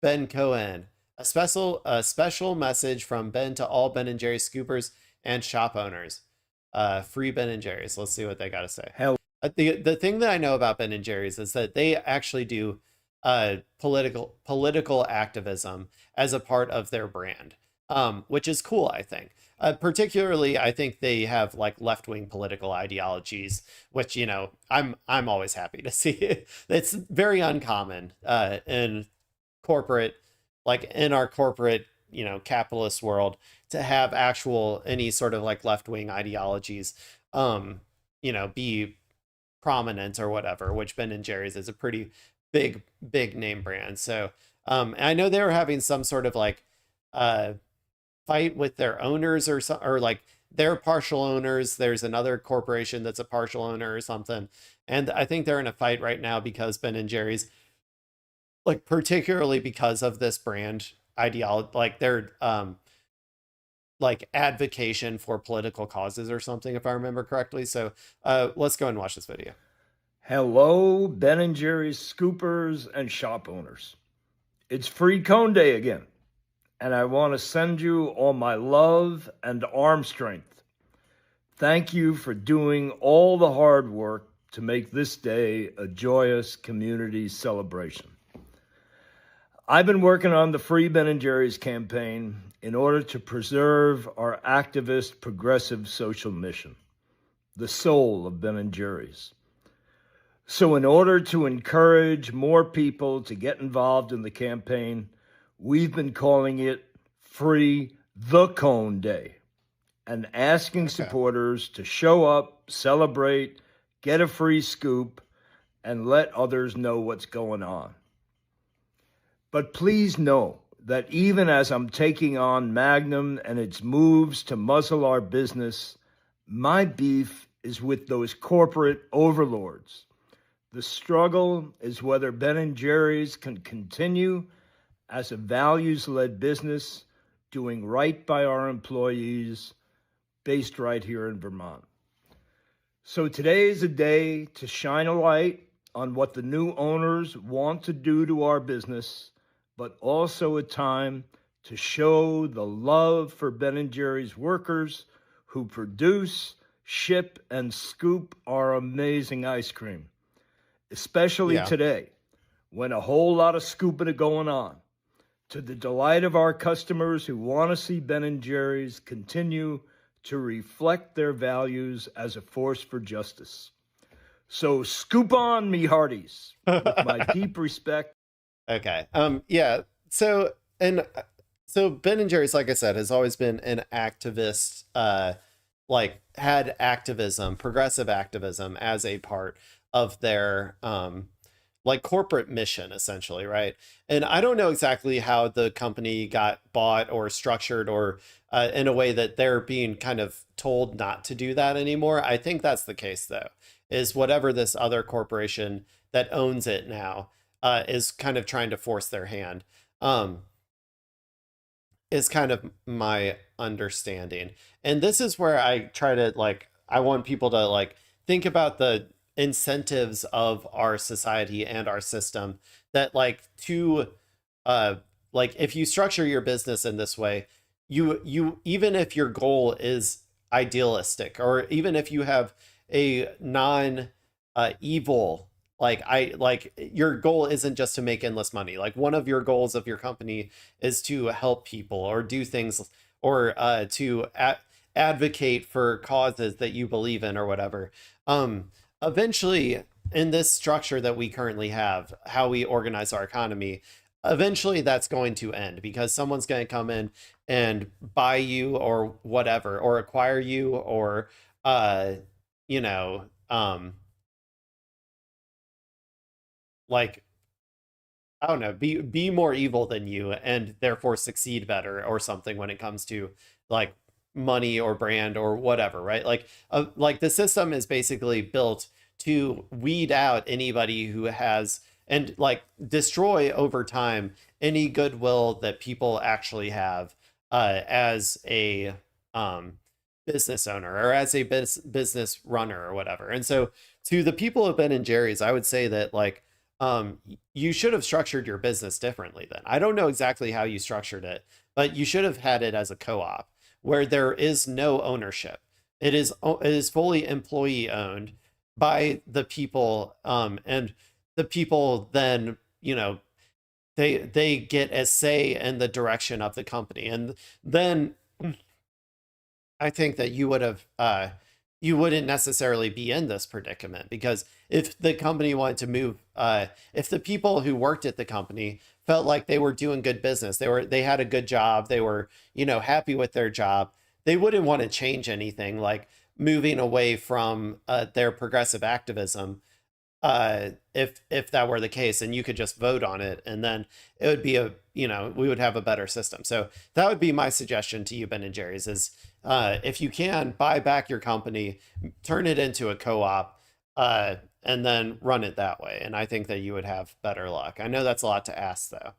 Ben Cohen. A special message from Ben to all Ben and Jerry's scoopers and shop owners. Free Ben and Jerry's. Let's see what they got to say. Hell, The thing that I know about Ben and Jerry's is that they actually do political activism as a part of their brand, which is cool, I think. Particularly, I think they have like left-wing political ideologies, which I'm always happy to see. It's very uncommon in corporate, like in our corporate capitalist world, to have actual any sort of like left-wing ideologies be prominent or whatever, which Ben and Jerry's is a pretty big name brand. So I know they were having some sort of like uh fight with their owners or like they're partial owners. There's another corporation that's a partial owner or something. And I think they're in a fight right now because Ben and Jerry's, like particularly because of this brand ideology, like their like advocation for political causes or something, if I remember correctly. So let's go and watch this video. hello, Ben and Jerry's scoopers and shop owners. It's Free Cone Day again, and I want to send you all my love and arm strength. Thank you for doing all the hard work to make this day a joyous community celebration. I've been working on the Free Ben and Jerry's campaign in order to preserve our activist progressive social mission, the soul of Ben and Jerry's. So in order to encourage more people to get involved in the campaign, we've been calling it Free the Cone Day and asking supporters to show up, celebrate, get a free scoop, and let others know what's going on. But please know that even as I'm taking on Magnum and its moves to muzzle our business, my beef is with those corporate overlords. The struggle is whether Ben and Jerry's can continue as a values-led business doing right by our employees based right here in Vermont. So today is a day to shine a light on what the new owners want to do to our business, but also a time to show the love for Ben & Jerry's workers who produce, ship, and scoop our amazing ice cream. Especially today, when a whole lot of scooping is going on, to the delight of our customers who want to see Ben & Jerry's continue to reflect their values as a force for justice. So scoop on, me hearties, with my deep respect. Okay. Yeah. So Ben and Jerry's, like I said, has always been an activist, like had activism, progressive activism as a part of their like corporate mission, essentially, right? And I don't know exactly how the company got bought or structured or in a way that they're being kind of told not to do that anymore. I think that's the case, though, is whatever this other corporation that owns it now is kind of trying to force their hand, is kind of my understanding. And this is where I try to like, I want people to like think about the incentives of our society and our system that like to like if you structure your business in this way, you even if your goal is idealistic, or even if you have a non evil, like your goal isn't just to make endless money. Like one of your goals of your company is to help people or do things, or to advocate for causes that you believe in or whatever. Eventually, in this structure that we currently have, how we organize our economy, eventually that's going to end because someone's going to come in and buy you or whatever, or acquire you, or you know like, I don't know, be more evil than you and therefore succeed better or something when it comes to like money or brand or whatever, right? Like the system is basically built to weed out anybody who has, and like destroy over time any goodwill that people actually have as a business owner or as a business runner or whatever. And so to the people of Ben and Jerry's, I would say that like You should have structured your business differently then. I don't know exactly how you structured it, but you should have had it as a co-op where there is no ownership. It is fully employee owned by the people, and the people then, they get a say in the direction of the company. And then I think that you wouldn't necessarily be in this predicament, because if the company wanted to move, if the people who worked at the company felt like they were doing good business, they had a good job, they were, happy with their job, they wouldn't want to change anything, like moving away from their progressive activism, if that were the case, and you could just vote on it, and then it would be we would have a better system. So that would be my suggestion to you, Ben and Jerry's, is if you can buy back your company, turn it into a co-op, and then run it that way. And I think that you would have better luck. I know that's a lot to ask, though.